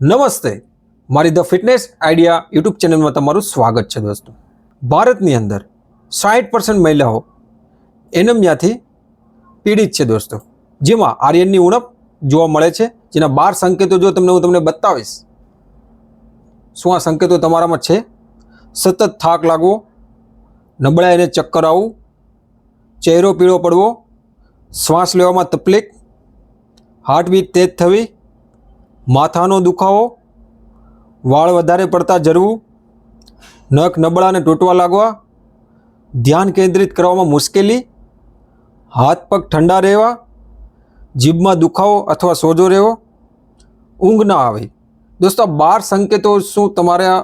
નમસ્તે, મારી the fitness idea YouTube ચેનલમાં તમારું સ્વાગત છે દોસ્તો. ભારતની અંદર 60% મહિલાઓ એનેમિયાથી પીડિત છે દોસ્તો, જેમાં આર્યનની ઉણપ જોવા મળે છે. જેના 12 સંકેતો જો હું તમને બતાવીશ. શું આ સંકેતો તમારામાં છે? સતત થાક લાગવો, નબળાઈ અને ચક્કર આવવું, ચહેરો પીળો પડવો, શ્વાસ લેવામાં તકલીફ, હાર્ટબીટ તેજ થવી, માથાનો દુખાવો, વાળ વધારે પડતા ઝરવું, નખ નબળા અને તૂટવા લાગવા, ધ્યાન કેન્દ્રિત કરવામાં મુશ્કેલી, હાથ પગ ઠંડા રહેવા, જીભમાં દુખાવો અથવા સોજો રહેવો, ઊંઘ ના આવે. દોસ્તો, 12 સંકેતો શું તમારા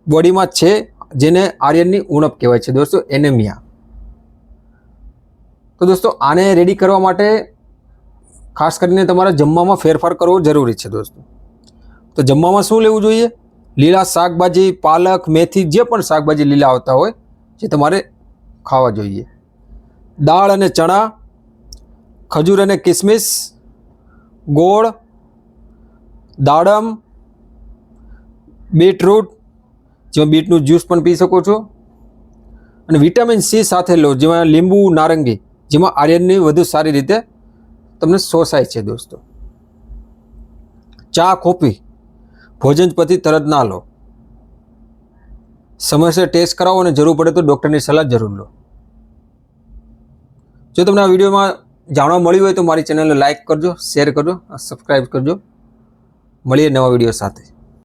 બોડીમાં છે જેને આર્યનની ઉણપ કહેવાય છે દોસ્તો, એનેમિયા. તો દોસ્તો, આને રેડી કરવા માટે ખાસ કરીને તમારે જમવામાં ફેરફાર કરવો જરૂરી છે દોસ્તો. તો જમવામાં શું લેવું જોઈએ? લીલા શાકભાજી, પાલક, મેથી, જે પણ શાકભાજી લીલા આવતા હોય જે તમારે ખાવા જોઈએ. દાળ અને ચણા, ખજૂર અને કિસમિસ, ગોળ, દાડમ, બીટરૂટ, જેમાં બીટનું જ્યુસ પણ પી શકો છો. અને વિટામિન સી સાથે લો, જેમાં લીંબુ, નારંગી, જેમાં આયર્નની વધુ સારી રીતે તમને શોષાય છે દોસ્તો. ચા, કોફી ભોજન પછી તરત ના લો. સમયસર ટેસ્ટ કરાવો અને જરૂર પડે તો ડૉક્ટરની સલાહ જરૂર લો. જો તમને આ વિડીયોમાં જાણવા મળ્યું હોય તો મારી ચેનલને લાઇક કરજો, શેર કરજો, સબસ્ક્રાઈબ કરજો. મળીએ નવા વિડીયો સાથે.